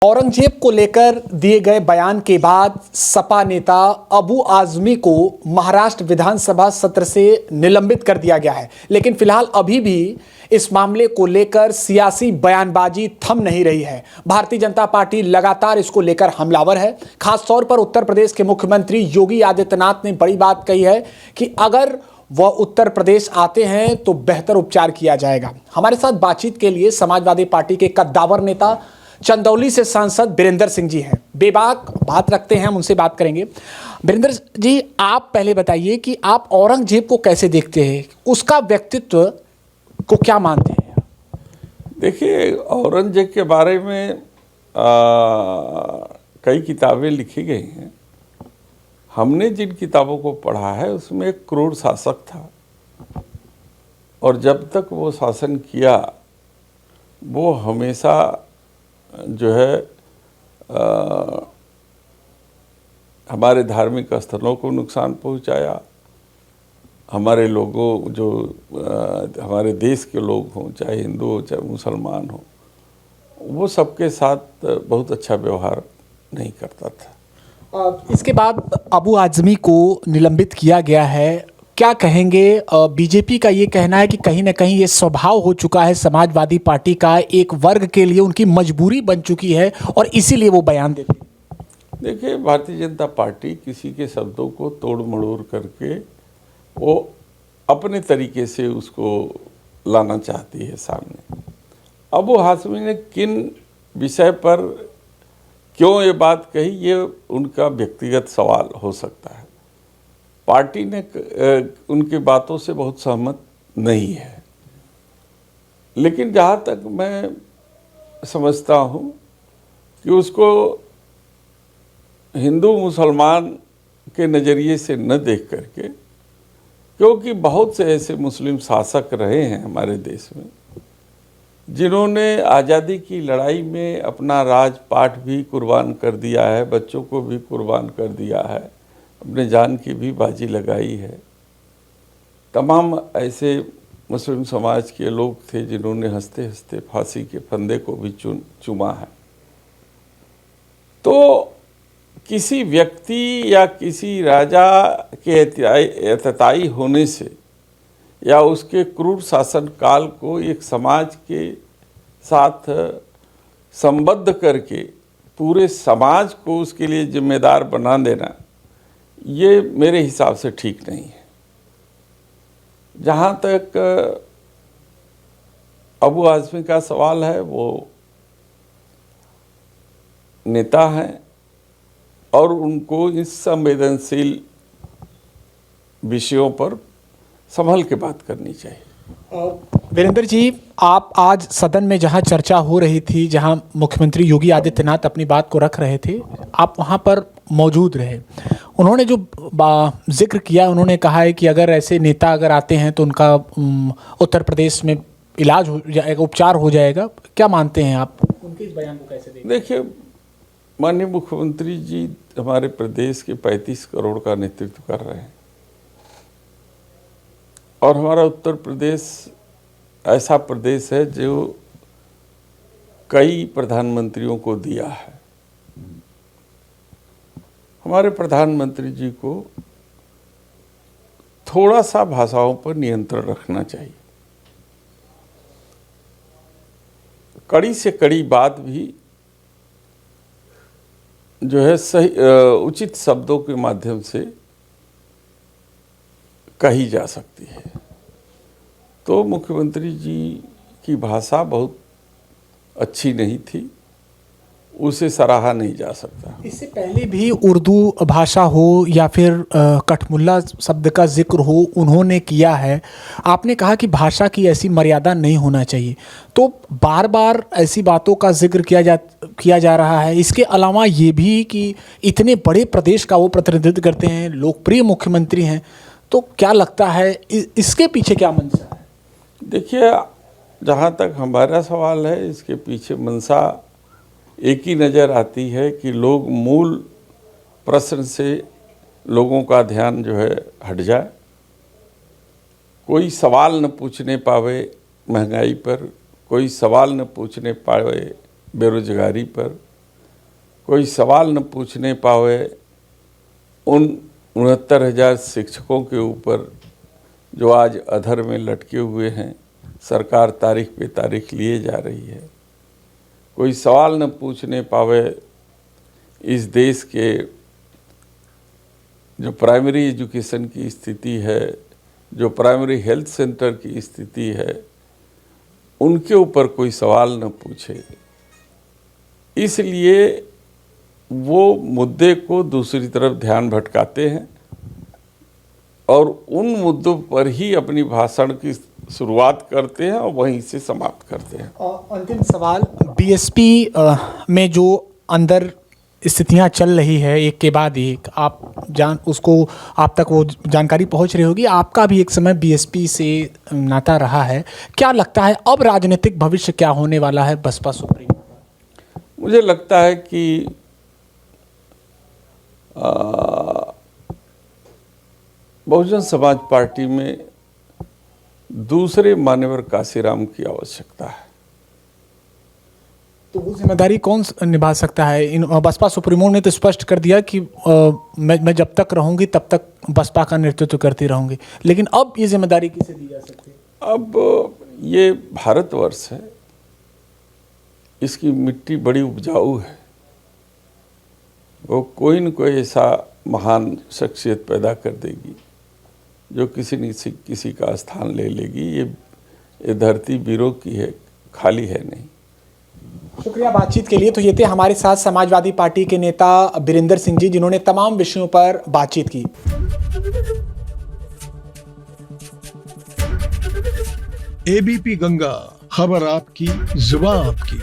औरंगजेब को लेकर दिए गए बयान के बाद सपा नेता अबू आजमी को महाराष्ट्र विधानसभा सत्र से निलंबित कर दिया गया है। लेकिन फिलहाल अभी भी इस मामले को लेकर सियासी बयानबाजी थम नहीं रही है। भारतीय जनता पार्टी लगातार इसको लेकर हमलावर है। खासतौर पर उत्तर प्रदेश के मुख्यमंत्री योगी आदित्यनाथ ने बड़ी बात कही है कि अगर वह उत्तर प्रदेश आते हैं तो बेहतर उपचार किया जाएगा। हमारे साथ बातचीत के लिए समाजवादी पार्टी के कद्दावर नेता चंदौली से सांसद बीरेंद्र सिंह जी हैं। बेबाक बात रखते हैं, हम उनसे बात करेंगे। बीरेंद्र जी, आप पहले बताइए कि आप औरंगजेब को कैसे देखते हैं, उसका व्यक्तित्व को क्या मानते हैं? देखिए, औरंगजेब के बारे में कई किताबें लिखी गई हैं। हमने जिन किताबों को पढ़ा है उसमें एक क्रूर शासक था और जब तक वो शासन किया वो हमेशा जो है हमारे धार्मिक स्थलों को नुकसान पहुंचाया। हमारे लोगों जो हमारे देश के लोग हों, चाहे हिंदू हो चाहे मुसलमान हो, वो सबके साथ बहुत अच्छा व्यवहार नहीं करता था। इसके बाद अबू आजमी को निलंबित किया गया है। क्या कहेंगे? बीजेपी का ये कहना है कि कहीं ना कहीं ये स्वभाव हो चुका है समाजवादी पार्टी का, एक वर्ग के लिए उनकी मजबूरी बन चुकी है और इसीलिए वो बयान देते हैं। देखिए, भारतीय जनता पार्टी किसी के शब्दों को तोड़ मड़ोड़ करके वो अपने तरीके से उसको लाना चाहती है सामने। अबू हाशमी ने किन विषय पर क्यों ये बात कही, ये उनका व्यक्तिगत सवाल हो सकता है। पार्टी ने उनकी बातों से बहुत सहमत नहीं है, लेकिन जहाँ तक मैं समझता हूँ कि उसको हिंदू मुसलमान के नज़रिए से न देख करके, क्योंकि बहुत से ऐसे मुस्लिम शासक रहे हैं हमारे देश में जिन्होंने आज़ादी की लड़ाई में अपना राजपाट भी कुर्बान कर दिया है, बच्चों को भी कुर्बान कर दिया है, अपने जान की भी बाजी लगाई है। तमाम ऐसे मुस्लिम समाज के लोग थे जिन्होंने हंसते हंसते फांसी के फंदे को भी चूमा है। तो किसी व्यक्ति या किसी राजा के एतताई होने से या उसके क्रूर शासन काल को एक समाज के साथ संबद्ध करके पूरे समाज को उसके लिए जिम्मेदार बना देना, ये मेरे हिसाब से ठीक नहीं है। जहाँ तक अबू आजमी का सवाल है, वो नेता हैं और उनको इस संवेदनशील विषयों पर संभल के बात करनी चाहिए। वीरेंद्र जी, आप आज सदन में जहां चर्चा हो रही थी, जहां मुख्यमंत्री योगी आदित्यनाथ अपनी बात को रख रहे थे, आप वहां पर मौजूद रहे। उन्होंने जो जिक्र किया, उन्होंने कहा है कि अगर ऐसे नेता अगर आते हैं तो उनका उत्तर प्रदेश में इलाज हो जाएगा, उपचार हो जाएगा। क्या मानते हैं आप? उनके इस बयान को कैसे देखें? देखिए, माननीय मुख्यमंत्री जी हमारे प्रदेश के 35 करोड़ का नेतृत्व कर रहे हैं और हमारा उत्तर प्रदेश ऐसा प्रदेश है जो कई प्रधानमंत्रियों को दिया है। हमारे प्रधानमंत्री जी को थोड़ा सा भाषाओं पर नियंत्रण रखना चाहिए। कड़ी से कड़ी बात भी जो है सही उचित शब्दों के माध्यम से कही जा सकती है। तो मुख्यमंत्री जी की भाषा बहुत अच्छी नहीं थी, उसे सराहा नहीं जा सकता। इससे पहले भी उर्दू भाषा हो या फिर कठमुल्ला शब्द का जिक्र हो, उन्होंने किया है। आपने कहा कि भाषा की ऐसी मर्यादा नहीं होना चाहिए, तो बार बार ऐसी बातों का जिक्र किया जा रहा है। इसके अलावा ये भी कि इतने बड़े प्रदेश का वो प्रतिनिधित्व करते हैं, लोकप्रिय मुख्यमंत्री हैं, तो क्या लगता है इसके पीछे क्या मंशा है? देखिए, जहाँ तक हमारा सवाल है, इसके पीछे मंशा एक ही नज़र आती है कि लोग मूल प्रश्न से लोगों का ध्यान जो है हट जाए। कोई सवाल न पूछने पावे महंगाई पर, कोई सवाल न पूछने पावे बेरोजगारी पर, कोई सवाल न पूछने पावे उन 69,000 शिक्षकों के ऊपर जो आज अधर में लटके हुए हैं, सरकार तारीख पे तारीख लिए जा रही है। कोई सवाल न पूछने पावे इस देश के जो प्राइमरी एजुकेशन की स्थिति है, जो प्राइमरी हेल्थ सेंटर की स्थिति है, उनके ऊपर कोई सवाल न पूछे। इसलिए वो मुद्दे को दूसरी तरफ ध्यान भटकाते हैं और उन मुद्दों पर ही अपनी भाषण की शुरुआत करते हैं और वहीं से समाप्त करते हैं। और अंतिम सवाल, बीएसपी में जो अंदर स्थितियां चल रही है एक के बाद एक, आप तक वो जानकारी पहुंच रही होगी, आपका भी एक समय बीएसपी से नाता रहा है। क्या लगता है अब राजनीतिक भविष्य क्या होने वाला है बसपा सुप्रीमो? मुझे लगता है कि बहुजन समाज पार्टी में दूसरे मान्यवर काशीराम की आवश्यकता है। तो वो जिम्मेदारी कौन निभा सकता है? बसपा सुप्रीमो ने तो स्पष्ट कर दिया कि मैं जब तक रहूंगी तब तक बसपा का नेतृत्व करती रहूंगी, लेकिन अब ये जिम्मेदारी किसे दी जा सकती है? अब ये भारतवर्ष है, इसकी मिट्टी बड़ी उपजाऊ है, वो कोई न कोई ऐसा महान शख्सियत पैदा कर देगी जो किसी न किसी का स्थान ले लेगी। ये धरती वीरों की है, खाली है नहीं। शुक्रिया बातचीत के लिए। तो ये थे हमारे साथ समाजवादी पार्टी के नेता बीरेंद्र सिंह जी, जिन्होंने तमाम विषयों पर बातचीत की। एबीपी गंगा, खबर आपकी, जुबान आपकी।